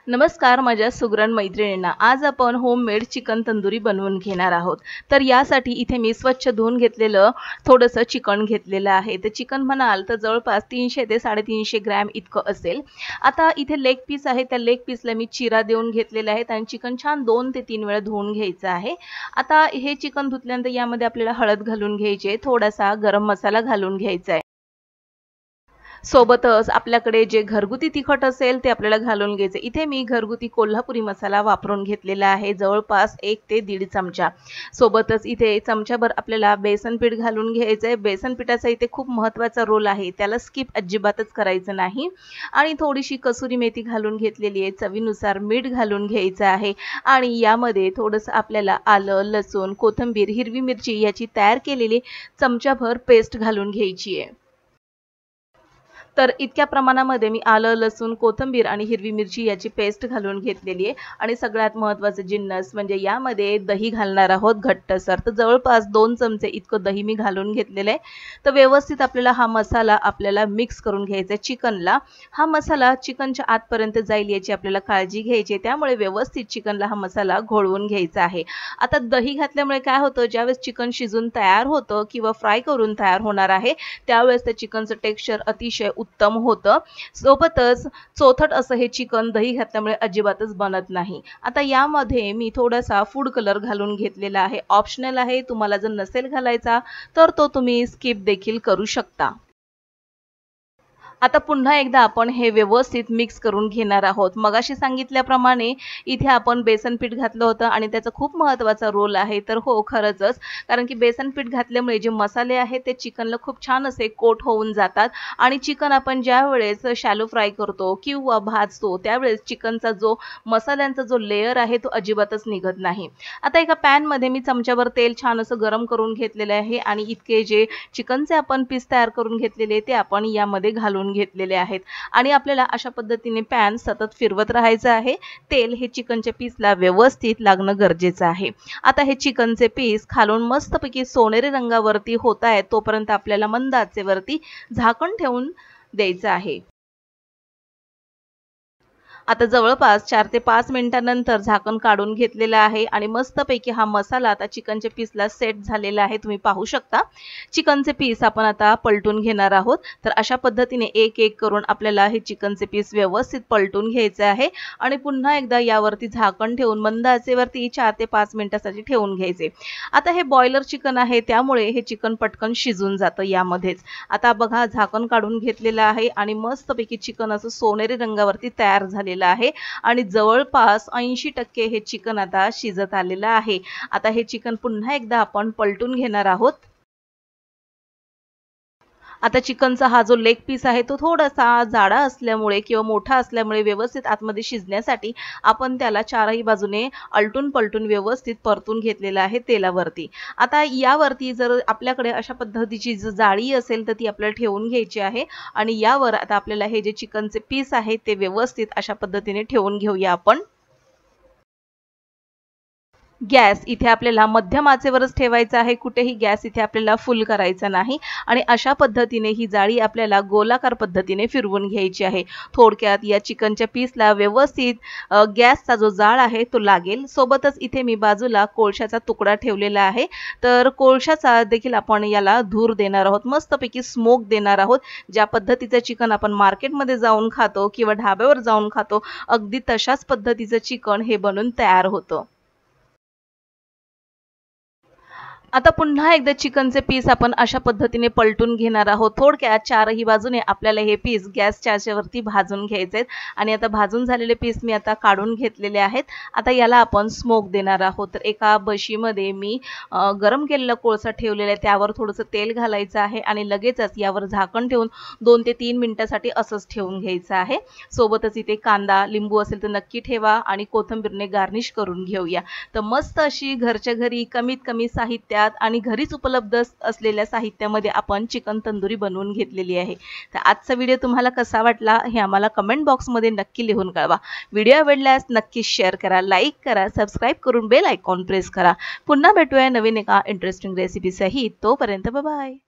नमस्कार माझ्या सुगरण मैत्रिणींना। आज आपण होममेड चिकन तंदुरी बनवून घेणार आहोत। तर यासाठी इथे मी स्वच्छ धुवून घेतलेलं थोडंसं चिकन घेतलेलं आहे। तर चिकन म्हणाल तर जवळपास 300 ते 350 ग्रॅम इतकं असेल। आता इथे लेग पीस आहे, त्या लेग पीसला मी चिरा देऊन घेतलेला आहे आणि चिकन छान 2 ते 3 वेळा धुवून घ्यायचं आहे। आता हे चिकन धुतल्यानंतर यामध्ये आपल्याला हळद घालून घ्यायची आहे, थोडासा गरम मसाला घालून घ्यायचा आहे। सोबतच आपल्याकडे जे घरगुती तिखट असेल ते आपल्याला घालून घ्यायचे। इथे मी घरगुती कोल्हापुरी मसाला वापरून घेतलेला आहे, जवळपास 1 ते 1.5 चमचा। सोबतच इथे चमचाभर आपल्याला बेसन पीठ घालून घ्यायचे आहे। बेसन पिठाचा इथे खूप महत्त्वाचा रोल आहे, त्याला स्किप अजिबातच करायचं नाही। आणि थोडीशी कसुरी मेथी घालून घेतलेली आहे, चवीनुसार मीठ घालून घ्यायचं आहे आणि यामध्ये थोडंसं आपल्याला आलं, लसूण, कोथिंबीर, हिरवी मिरची याची तयार केलेली चमचाभर पेस्ट घालून घ्यायची आहे। तर इतक्या प्रमाणामध्ये मी आलं, लसूण, कोथिंबीर आणि हिरवी मिरची याची पेस्ट घालून घेतलेली आहे। आणि सगळ्यात महत्त्वाचं जिन्नस म्हणजे यामध्ये दही घालणार आहोत घट्टसर। तर जवळपास 2 चमचे इतकं दही मी घालून घेतलेलं आहे। तर व्यवस्थित आपल्याला हा मसाला मिक्स करून घ्यायचा आहे चिकनला। हा मसाला चिकनच्या आतपर्यंत जाईल याची आपल्याला काळजी घ्यायची आहे, त्यामुळे व्यवस्थित चिकनला हा मसाला घोळवून घ्यायचा आहे। आता दही घातल्यामुळे काय होतं, ज्यावेळेस चिकन शिजून तयार होतं किंवा फ्राय करून तयार होणार आहे त्यावेळेस त्या चिकनचं टेक्स्चर अतिशय उत्तम होतं। सोबतच चोथट असं हे चिकन दही घातल्यामुळे अजिबातच बनत नाही। आता यामध्ये मी थोडासा फूड कलर घालून घेतलेला आहे, ऑप्शनल आहे, तुम्हाला जर नसेल घालायचा तर तो तुम्ही स्किप देखील करू शकता। आता पुन्हा एकदा आपण हे व्यवस्थित मिक्स करून घेणार आहोत। मगाशी सांगितल्याप्रमाणे इथे आपण बेसन पीठ घातलं होतं आणि त्याचा खूप महत्त्वाचा रोल आहे। तर हो, खरंच, कारण की बेसन पीठ घातल्यामुळे जे मसाले आहेत ते चिकनला खूप छान असे कोट होऊन जातात आणि चिकन आपण ज्यावेळेस शॅलो फ्राय करतो किंवा भाजतो त्यावेळेस चिकनचा जो मसाल्यांचा जो लेयर आहे तो अजिबातच निघत नाही। आता एका पॅनमध्ये मी चमच्याभर तेल छान असं गरम करून घेतलेलं आहे आणि इतके जे चिकनचे आपण पीस तयार करून घेतलेले ते आपण यामध्ये घालून घेतलेले आहेत आणि आपल्याला अशा पद्धतीने पॅन सतत फिरवत राहायचं आहे। तेल हे चिकनच्या पीसला व्यवस्थित लागणं गरजेचं आहे। आता हे चिकनचे पीस खालून मस्तपैकी सोनेरी रंगावरती होत आहेत तोपर्यंत आपल्याला मंद आचेवरती झाकण ठेवून द्यायचं आहे। आता जवळपास 4 ते 5 मिनिटांनंतर झाकण काढून घेतलेलं आहे आणि मस्तपैकी हा मसाला आता चिकनच्या पीसला सेट झालेला आहे, तुम्ही पाहू शकता। चिकनचे पीस आपण आता पलटून घेणार आहोत। तर अशा पद्धतीने एक एक करून आपल्याला हे चिकनचे पीस व्यवस्थित पलटून घ्यायचे आहे आणि पुन्हा एकदा यावरती झाकण ठेवून मंद आचेवरती 4 ते 5 मिनिटांसाठी ठेवून घ्यायचे। आता हे बॉयलर चिकन आहे त्यामुळे हे चिकन पटकन शिजून जातं यामध्येच। आता बघा, झाकण काढून घेतलेलं आहे आणि मस्तपैकी चिकन असं सोनेरी रंगावरती तयार झालेलं आहे आणि जवळपास 80% हे चिकन आता शिजत आलेलं आहे। आता हे चिकन पुन्हा एकदा आपण पलटून घेणार आहोत। आता चिकनचा हा जो लेग पीस आहे तो थोडासा जाडा असल्यामुळे किंवा मोठा असल्यामुळे व्यवस्थित आतमध्ये शिजण्यासाठी आपण त्याला चारही बाजूने आलटून पलटून व्यवस्थित परतून घेतलेला आहे तेलावरती। आता यावरती जर आपल्याकडे अशा पद्धतीची जाळी असेल तर ती आपल्याला ठेवून घ्यायची आहे आणि यावर आता आपल्याला हे जे चिकनचे पीस आहेत ते व्यवस्थित अशा पद्धतीने ठेवून घेऊया आपण। गॅस इथे आपल्याला मध्यम आचेवरच ठेवायचा आहे, कुठेही गॅस इथे आपल्याला फुल करायचा नाही आणि अशा पद्धतीने ही जाळी आपल्याला गोलाकार पद्धतीने फिरवून घ्यायची आहे। थोडक्यात या चिकनच्या पीसला व्यवस्थित गॅसचा जो जाळ आहे तो लागेल। सोबतच इथे मी बाजूला कोळशाचा तुकडा ठेवलेला आहे, तर कोळशाचा देखील आपण याला धूर देणार आहोत, मस्तपैकी स्मोक देणार आहोत। ज्या पद्धतीचं चिकन आपण मार्केटमध्ये जाऊन खातो किंवा ढाब्यावर जाऊन खातो अगदी तशाच पद्धतीचं चिकन हे बनून तयार होतं। आता पुन्हा एकदा चिकनचे पीस आपण अशा पद्धतीने पलटून घेणार आहोत। थोडक्यात चारही बाजूने आपल्याला हे पीस गॅसच्या आचेवरती भाजून घ्यायचे आहेत आणि आता भाजून झालेले पीस मी आता काढून घेतलेले आहेत। आता याला आपण स्मोक देणार आहोत। तर एका बशीमध्ये मी गरम केलेला कोळसा ठेवलेला आहे, त्यावर थोडंसं तेल घालायचं आहे आणि लगेचच यावर झाकण ठेवून 2 ते 3 मिनिटांसाठी असंच ठेवून घ्यायचं आहे। सोबतच इथे कांदा, लिंबू असेल तर नक्की ठेवा आणि कोथिंबीरने गार्निश करून घेऊया। तर मस्त अशी घरच्या घरी कमीत कमी साहित्यात आणि घरीच उपलब्ध असलेल्या साहित्यामध्ये आपण चिकन तंदुरी बनवून घेतलेली आहे। तर आजचा व्हिडिओ तुम्हाला कसा वाटला हे आम्हाला कमेंट बॉक्समध्ये नक्की लिहून कळवा। व्हिडिओ आवडल्यास नक्की शेअर करा, लाईक करा, सबस्क्राईब करून बेल आयकॉन प्रेस करा। पुन्हा भेटूया नवीन एका इंटरेस्टिंग रेसिपी सहित। तोपर्यंत बाय बाय।